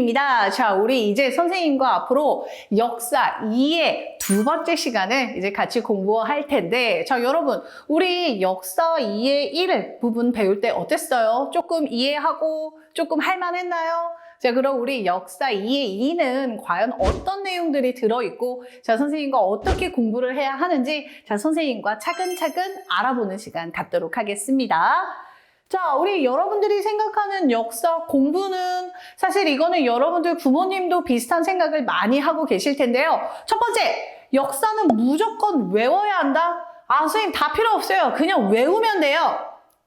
선생님입니다. 자, 우리 이제 선생님과 앞으로 역사 2의 두 번째 시간을 이제 같이 공부할 텐데, 자, 여러분, 우리 역사 2의 1 부분 배울 때 어땠어요? 조금 이해하고 조금 할만했나요? 자, 그럼 우리 역사 2의 2는 과연 어떤 내용들이 들어있고, 자, 선생님과 어떻게 공부를 해야 하는지, 자, 선생님과 차근차근 알아보는 시간 갖도록 하겠습니다. 자, 우리 여러분들이 생각하는 역사 공부는 사실 이거는 여러분들 부모님도 비슷한 생각을 많이 하고 계실 텐데요. 첫 번째, 역사는 무조건 외워야 한다? 아, 선생님 다 필요 없어요. 그냥 외우면 돼요.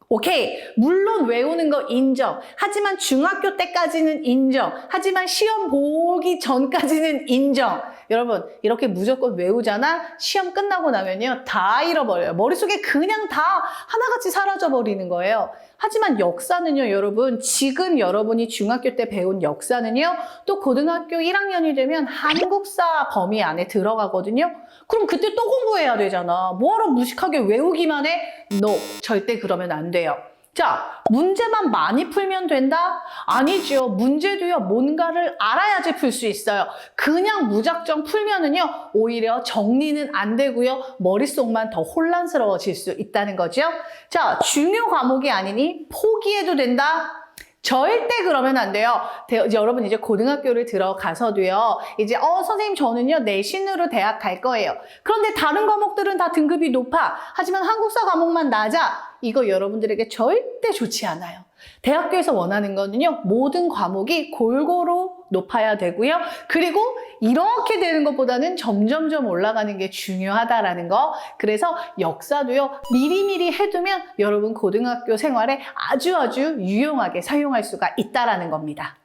오케이. 물론 외우는 거 인정. 하지만 중학교 때까지는 인정. 하지만 시험 보기 전까지는 인정. 여러분, 이렇게 무조건 외우잖아? 시험 끝나고 나면요, 다 잃어버려요. 머릿속에 그냥 다 하나같이 사라져버리는 거예요. 하지만 역사는요, 여러분, 지금 여러분이 중학교 때 배운 역사는요, 또 고등학교 1학년이 되면 한국사 범위 안에 들어가거든요. 그럼 그때 또 공부해야 되잖아. 뭐하러 무식하게 외우기만 해? No, 절대 그러면 안 돼요. 자, 문제만 많이 풀면 된다? 아니죠. 문제도요, 뭔가를 알아야지 풀 수 있어요. 그냥 무작정 풀면은요, 오히려 정리는 안 되고요, 머릿속만 더 혼란스러워질 수 있다는 거죠. 자, 중요 과목이 아니니 포기해도 된다? 절대 그러면 안 돼요. 여러분 이제 고등학교를 들어가서도요. 이제 선생님 저는요 내신으로 대학 갈 거예요. 그런데 다른 과목들은 다 등급이 높아. 하지만 한국사 과목만 낮아. 이거 여러분들에게 절대 좋지 않아요. 대학교에서 원하는 거는요. 모든 과목이 골고루 높아야 되고요. 그리고 이렇게 되는 것보다는 점점점 올라가는 게 중요하다라는 거. 그래서 역사도요. 미리미리 해두면 여러분 고등학교 생활에 아주 유용하게 사용할 수가 있다라는 겁니다.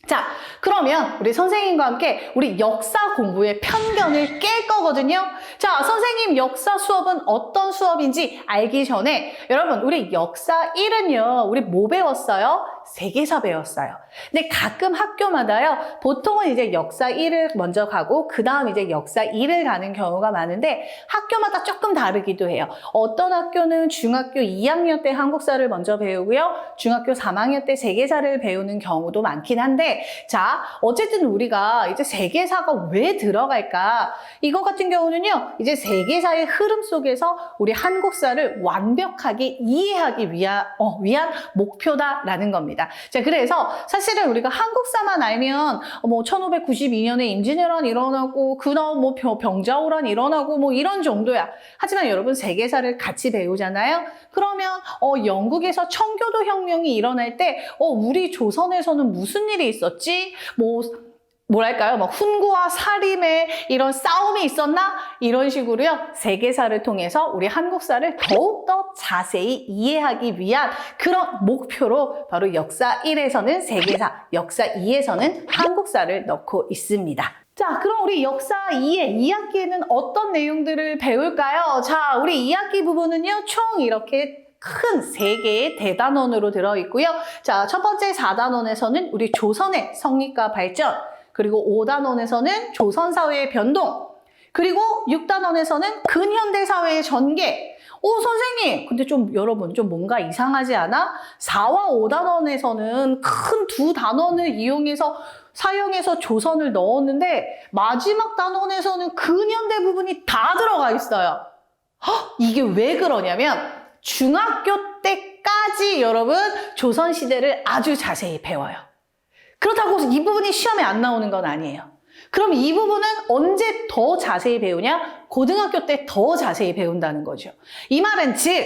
자, 그러면 우리 선생님과 함께 우리 역사 공부의 편견을 깰 거거든요. 자, 선생님 역사 수업은 어떤 수업인지 알기 전에 여러분 우리 역사 1은요. 우리 뭐 배웠어요? 세계사 배웠어요. 근데 가끔 학교마다요. 보통은 이제 역사 1을 먼저 가고 그 다음 이제 역사 2를 가는 경우가 많은데 학교마다 조금 다르기도 해요. 어떤 학교는 중학교 2학년 때 한국사를 먼저 배우고요. 중학교 3학년 때 세계사를 배우는 경우도 많긴 한데 자, 어쨌든 우리가 이제 세계사가 왜 들어갈까? 이거 같은 경우는요. 이제 세계사의 흐름 속에서 우리 한국사를 완벽하게 이해하기 위한 목표다라는 겁니다. 자, 그래서 사실은 우리가 한국사만 알면 뭐 1592년에 임진왜란 일어나고 그다음 뭐 병자호란 일어나고 뭐 이런 정도야. 하지만 여러분 세계사를 같이 배우잖아요. 그러면 영국에서 청교도 혁명이 일어날 때 우리 조선에서는 무슨 일이 있었지? 뭐랄까요? 막 훈구와 사림의 이런 싸움이 있었나? 이런 식으로요. 세계사를 통해서 우리 한국사를 더욱더 자세히 이해하기 위한 그런 목표로 바로 역사 1에서는 세계사, 역사 2에서는 한국사를 넣고 있습니다. 자, 그럼 우리 역사 2의 2학기에는 어떤 내용들을 배울까요? 자, 우리 2학기 부분은요. 총 이렇게 큰 3개의 대단원으로 들어있고요. 자, 첫 번째 4단원에서는 우리 조선의 성립과 발전, 그리고 5단원에서는 조선사회의 변동, 그리고 6단원에서는 근현대사회의 전개. 선생님, 근데 여러분, 뭔가 이상하지 않아? 4와 5단원에서는 큰 두 단원을 사용해서 조선을 넣었는데, 마지막 단원에서는 근현대 부분이 다 들어가 있어요. 이게 왜 그러냐면, 중학교 때까지 여러분, 조선시대를 아주 자세히 배워요. 그렇다고 이 부분이 시험에 안 나오는 건 아니에요. 그럼 이 부분은 언제 더 자세히 배우냐? 고등학교 때 더 자세히 배운다는 거죠. 이 말은 즉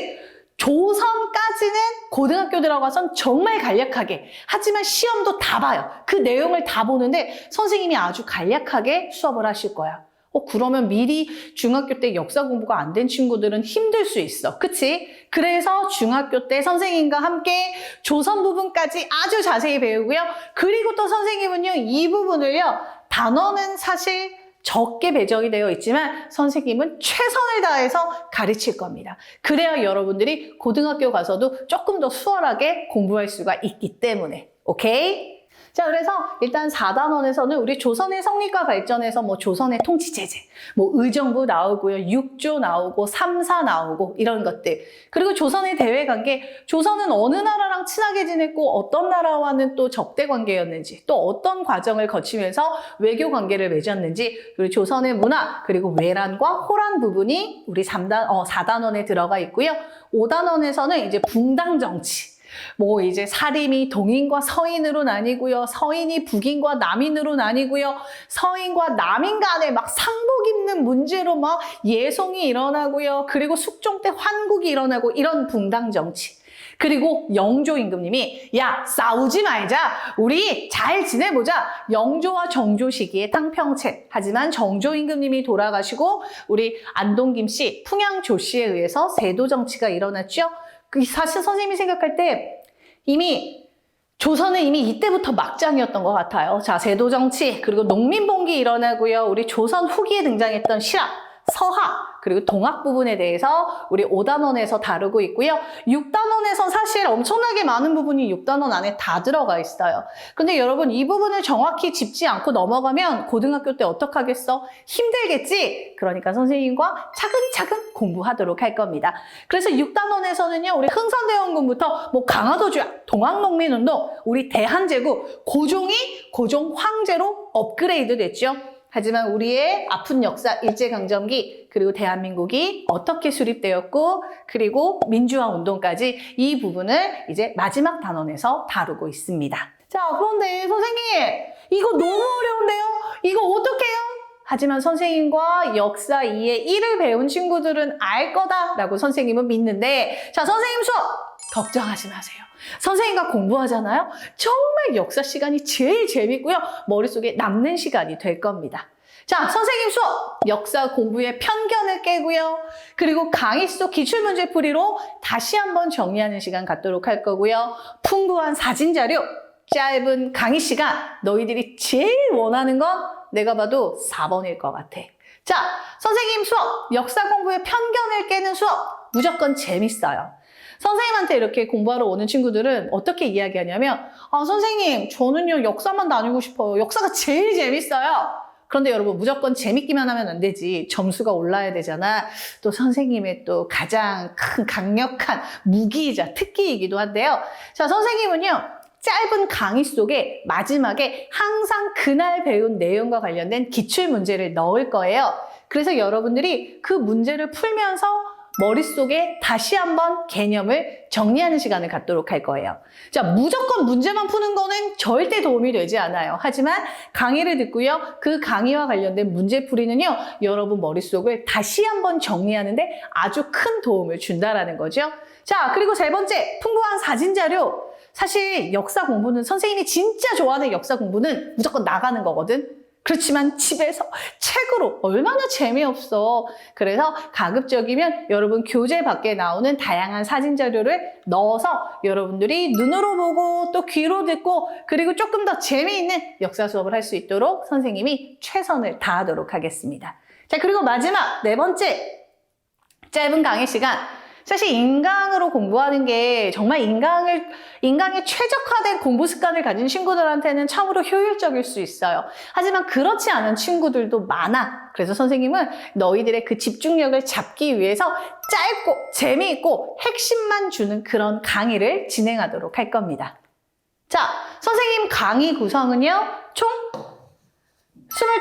조선까지는 고등학교 들어가선 정말 간략하게 하지만 시험도 다 봐요. 그 내용을 다 보는데 선생님이 아주 간략하게 수업을 하실 거야. 그러면 미리 중학교 때 역사 공부가 안 된 친구들은 힘들 수 있어. 그치? 그래서 중학교 때 선생님과 함께 조선 부분까지 아주 자세히 배우고요. 그리고 또 선생님은요, 이 부분을요, 단어는 사실 적게 배정이 되어 있지만 선생님은 최선을 다해서 가르칠 겁니다. 그래야 여러분들이 고등학교 가서도 조금 더 수월하게 공부할 수가 있기 때문에. 오케이? 자, 그래서 일단 4단원에서는 우리 조선의 성립과 발전에서 뭐 조선의 통치체제, 뭐 의정부 나오고요, 6조 나오고, 3사 나오고, 이런 것들. 그리고 조선의 대외관계, 조선은 어느 나라랑 친하게 지냈고, 어떤 나라와는 또 적대 관계였는지, 또 어떤 과정을 거치면서 외교 관계를 맺었는지, 그리고 조선의 문화, 그리고 외란과 호란 부분이 우리 4단원에 들어가 있고요. 5단원에서는 이제 붕당 정치. 뭐 이제 사림이 동인과 서인으로 나뉘고요. 서인이 북인과 남인으로 나뉘고요. 서인과 남인 간에 막 상복 입는 문제로 막 예송이 일어나고요. 그리고 숙종 때 환국이 일어나고 이런 붕당 정치. 그리고 영조 임금님이 야 싸우지 말자. 우리 잘 지내보자. 영조와 정조 시기의 탕평책. 하지만 정조 임금님이 돌아가시고 우리 안동 김씨, 풍양 조씨에 의해서 세도 정치가 일어났죠. 사실 선생님이 생각할 때 조선은 이미 이때부터 막장이었던 것 같아요. 자, 세도정치, 그리고 농민봉기 일어나고요. 우리 조선 후기에 등장했던 실학, 서학, 그리고 동학 부분에 대해서 우리 5단원에서 다루고 있고요. 6단원에선 사실 엄청나게 많은 부분이 6단원 안에 다 들어가 있어요. 근데 여러분 이 부분을 정확히 짚지 않고 넘어가면 고등학교 때 어떡하겠어? 힘들겠지? 그러니까 선생님과 차근차근 공부하도록 할 겁니다. 그래서 6단원에서는요. 우리 흥선대원군부터 뭐 강화도주야, 동학농민운동, 우리 대한제국, 고종 황제로 업그레이드 됐죠. 하지만 우리의 아픈 역사, 일제강점기, 그리고 대한민국이 어떻게 수립되었고, 그리고 민주화 운동까지 이 부분을 이제 마지막 단원에서 다루고 있습니다. 자, 그런데 선생님, 이거 너무 어려운데요? 이거 어떡해요? 하지만 선생님과 역사 2의 1을 배운 친구들은 알 거다라고 선생님은 믿는데, 자, 선생님 수업 걱정하지 마세요. 선생님과 공부하잖아요. 정말 역사 시간이 제일 재밌고요. 머릿속에 남는 시간이 될 겁니다. 자, 선생님 수업! 역사 공부의 편견을 깨고요. 그리고 강의 속 기출문제풀이로 다시 한번 정리하는 시간 갖도록 할 거고요. 풍부한 사진 자료, 짧은 강의 시간, 너희들이 제일 원하는 건 내가 봐도 4번일 것 같아. 자, 선생님 수업! 역사 공부의 편견을 깨는 수업! 무조건 재밌어요. 선생님한테 이렇게 공부하러 오는 친구들은 어떻게 이야기하냐면 선생님 저는요 역사만 다니고 싶어요. 역사가 제일 재밌어요. 그런데 여러분 무조건 재밌기만 하면 안 되지. 점수가 올라야 되잖아. 또 선생님의 또 가장 큰 강력한 무기이자 특기이기도 한데요. 자, 선생님은요. 짧은 강의 속에 마지막에 항상 그날 배운 내용과 관련된 기출문제를 넣을 거예요. 그래서 여러분들이 그 문제를 풀면서 머릿속에 다시 한번 개념을 정리하는 시간을 갖도록 할 거예요. 자, 무조건 문제만 푸는 거는 절대 도움이 되지 않아요. 하지만 강의를 듣고요. 그 강의와 관련된 문제풀이는요. 여러분 머릿속을 다시 한번 정리하는데 아주 큰 도움을 준다라는 거죠. 자, 그리고 세 번째, 풍부한 사진 자료. 사실 역사 공부는 선생님이 진짜 좋아하는 역사 공부는 무조건 나가는 거거든. 그렇지만 집에서 책으로 얼마나 재미없어. 그래서 가급적이면 여러분 교재 밖에 나오는 다양한 사진 자료를 넣어서 여러분들이 눈으로 보고 또 귀로 듣고 그리고 조금 더 재미있는 역사 수업을 할 수 있도록 선생님이 최선을 다하도록 하겠습니다. 자, 그리고 마지막 네 번째 짧은 강의 시간. 사실 인강으로 공부하는 게 정말 인강에 최적화된 공부 습관을 가진 친구들한테는 참으로 효율적일 수 있어요. 하지만 그렇지 않은 친구들도 많아. 그래서 선생님은 너희들의 그 집중력을 잡기 위해서 짧고 재미있고 핵심만 주는 그런 강의를 진행하도록 할 겁니다. 자, 선생님 강의 구성은요. 총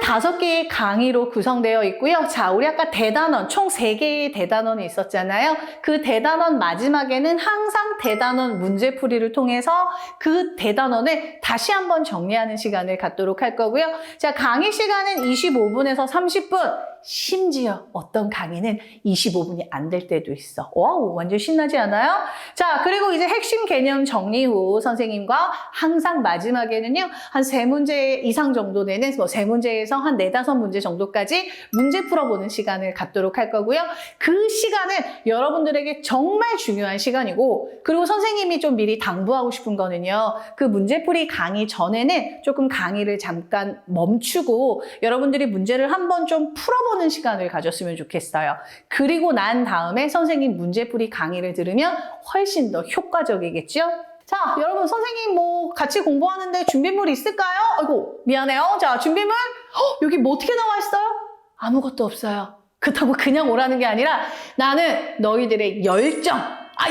25개의 강의로 구성되어 있고요. 자, 우리 아까 대단원, 총 3개의 대단원이 있었잖아요. 그 대단원 마지막에는 항상 대단원 문제풀이를 통해서 그 대단원을 다시 한번 정리하는 시간을 갖도록 할 거고요. 자, 강의 시간은 25분에서 30분. 심지어 어떤 강의는 25분이 안 될 때도 있어. 와우, 완전 신나지 않아요? 자, 그리고 이제 핵심 개념 정리 후 선생님과 항상 마지막에는요, 한 3문제 이상 정도 되는, 3문제에서 한 4-5문제 정도까지 문제 풀어보는 시간을 갖도록 할 거고요. 그 시간은 여러분들에게 정말 중요한 시간이고, 그리고 선생님이 좀 미리 당부하고 싶은 거는요, 그 문제풀이 강의 전에는 조금 강의를 잠깐 멈추고 여러분들이 문제를 한번 좀 풀어보는 시간을 가졌으면 좋겠어요. 그리고 난 다음에 선생님 문제풀이 강의를 들으면 훨씬 더 효과적이겠죠? 자, 여러분 선생님 뭐 같이 공부하는데 준비물 있을까요? 아이고 미안해요. 자, 준비물 여기 뭐 어떻게 나와 있어요? 아무것도 없어요. 그렇다고 그냥 오라는 게 아니라 나는 너희들의 열정,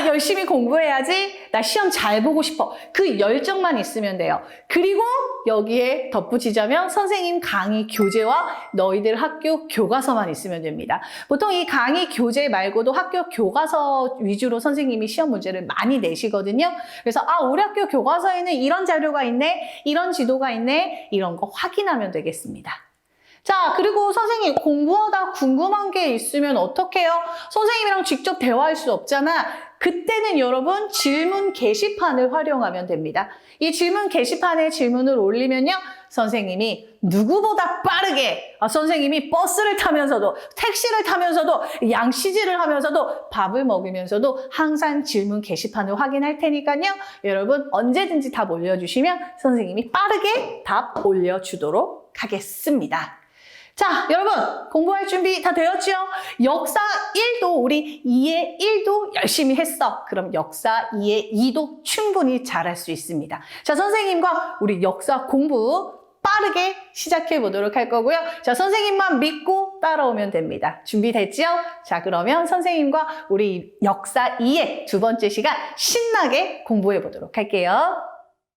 열심히 공부해야지, 나 시험 잘 보고 싶어, 그 열정만 있으면 돼요. 그리고 여기에 덧붙이자면 선생님 강의 교재와 너희들 학교 교과서만 있으면 됩니다. 보통 이 강의 교재 말고도 학교 교과서 위주로 선생님이 시험 문제를 많이 내시거든요. 그래서 우리 학교 교과서에는 이런 자료가 있네, 이런 지도가 있네, 이런 거 확인하면 되겠습니다. 자, 그리고 선생님 공부하다 궁금한 게 있으면 어떻게 해요? 선생님이랑 직접 대화할 수 없잖아. 그때는 여러분 질문 게시판을 활용하면 됩니다. 이 질문 게시판에 질문을 올리면요, 선생님이 누구보다 빠르게, 선생님이 버스를 타면서도, 택시를 타면서도, 양치질을 하면서도, 밥을 먹으면서도 항상 질문 게시판을 확인할 테니까요, 여러분 언제든지 답 올려주시면 선생님이 빠르게 답 올려주도록 하겠습니다. 자, 여러분 공부할 준비 다 되었죠? 역사 1도 우리 2의 1도 열심히 했어. 그럼 역사 2의 2도 충분히 잘할 수 있습니다. 자, 선생님과 우리 역사 공부 빠르게 시작해 보도록 할 거고요. 자, 선생님만 믿고 따라오면 됩니다. 준비됐죠? 자, 그러면 선생님과 우리 역사 2의 두 번째 시간 신나게 공부해 보도록 할게요.